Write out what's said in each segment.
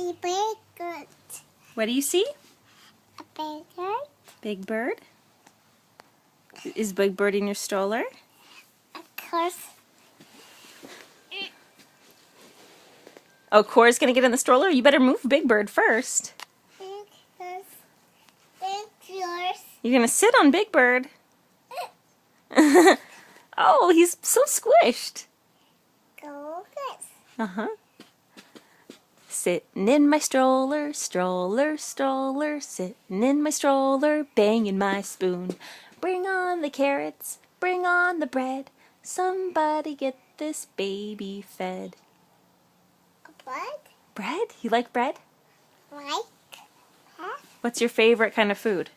A big bird. What do you see? A big bird. Big Bird? Is Big Bird in your stroller? Of course. Oh, Cora's gonna get in the stroller? You better move Big Bird first. Because it's yours. You're gonna sit on Big Bird. Oh, he's so squished. Go this. Uh-huh. Sitting in my stroller, stroller, stroller, sitting in my stroller, banging my spoon. Bring on the carrots, bring on the bread. Somebody get this baby fed. What? Bread? You like bread? Like? Huh? What's your favorite kind of food?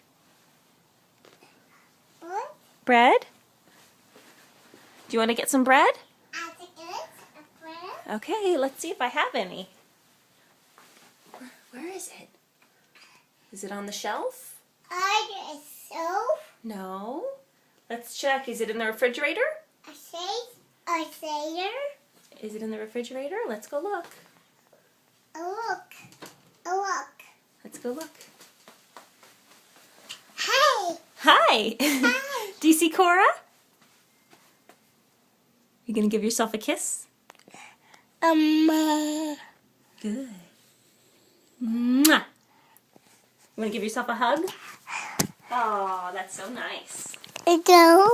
What? Bread? Do you want to get some bread? I think it's a bread. Okay, let's see if I have any. Where is it? Is it on the shelf? I guess so. No. Let's check. Is it in the refrigerator? I say there. Is it in the refrigerator? Let's go look. Look. Look. Let's go look. Hey. Hi! Hi. Do you see Cora? You gonna give yourself a kiss? Good. Mwah! You wanna give yourself a hug? Oh, that's so nice. It's so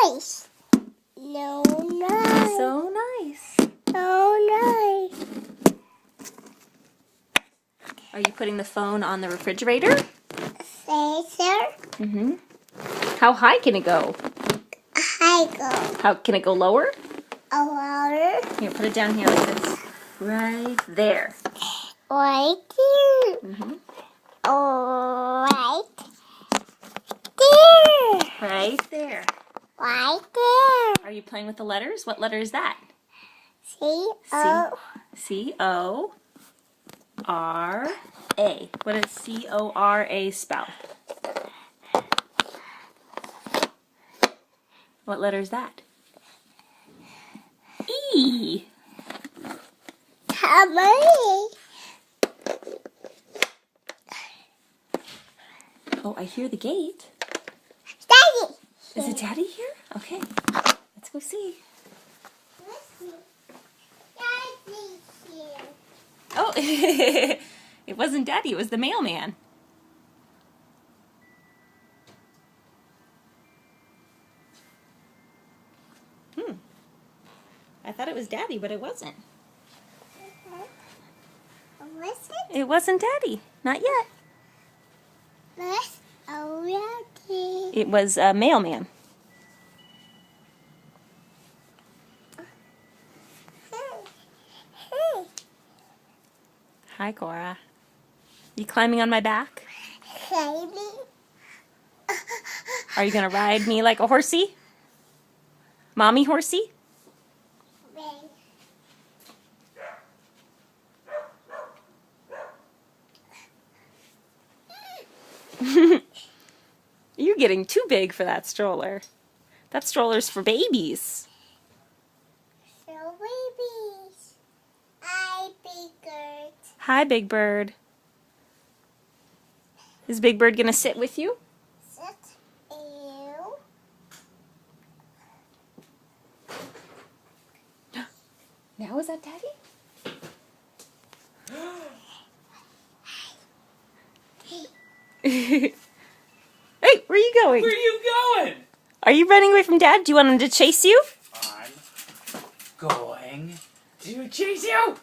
nice. No nice. So nice. So nice. Are you putting the phone on the refrigerator? Say sir. Mm-hmm. How high can it go? I go. How can it go lower? A water. Here, put it down here like this. Right there. Right here. Mm-hmm. Oh, right there. Right there. Right there. Are you playing with the letters? What letter is that? C-O. C-O-R-A. What does C-O-R-A spell? What letter is that? E. How many? Oh, I hear the gate. Daddy. Is it Daddy here? Okay. Let's go see. Daddy here. Oh, it wasn't Daddy. It was the mailman. I thought it was Daddy, but it wasn't. Was It wasn't Daddy. Not yet. Let's already. It was a mailman. Hi, Cora. You climbing on my back? Baby. Are you going to ride me like a horsey? Mommy horsey? You're getting too big for that stroller. That stroller's for babies. So babies. Hi, Big Bird. Hi, Big Bird. Is Big Bird gonna sit with you? Sit. Ew. Now is that Daddy? Hey, where are you going? Where are you going? Are you running away from Dad? Do you want him to chase you? I'm going to chase you.